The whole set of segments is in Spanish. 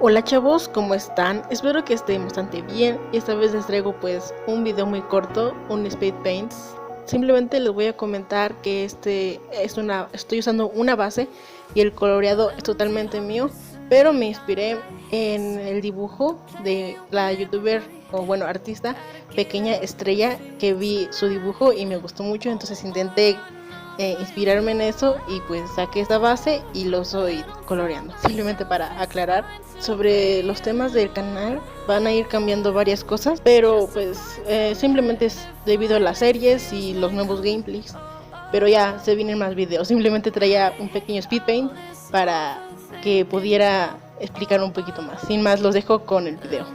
Hola chavos, ¿cómo están? Espero que estén bastante bien y esta vez les traigo pues un video muy corto, un speed paint. Simplemente les voy a comentar que estoy usando una base y el coloreado es totalmente mío, pero me inspiré en el dibujo de la youtuber o bueno artista Pequeña Estrella, que vi su dibujo y me gustó mucho, entonces intenté inspirarme en eso y pues saqué esta base y lo estoy coloreando. Simplemente para aclarar sobre los temas del canal, van a ir cambiando varias cosas, pero pues simplemente es debido a las series y los nuevos gameplays, pero ya se vienen más videos. Simplemente traía un pequeño speed paint para que pudiera explicar un poquito más. Sin más, los dejo con el video.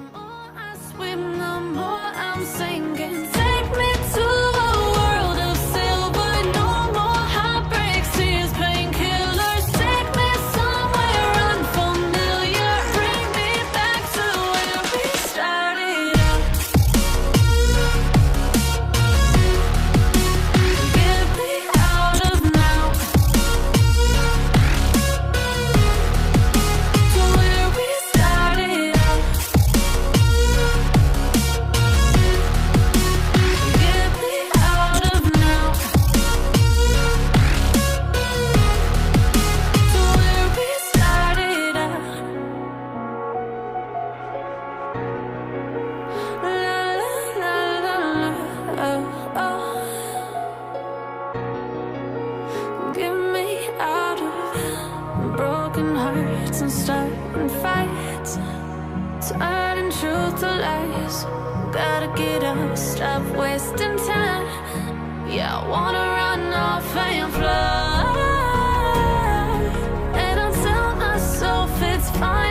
Broken hearts and starting fights, turning truth to lies. Gotta get up, stop wasting time. Yeah, I wanna run off and fly, and I'll tell myself it's fine.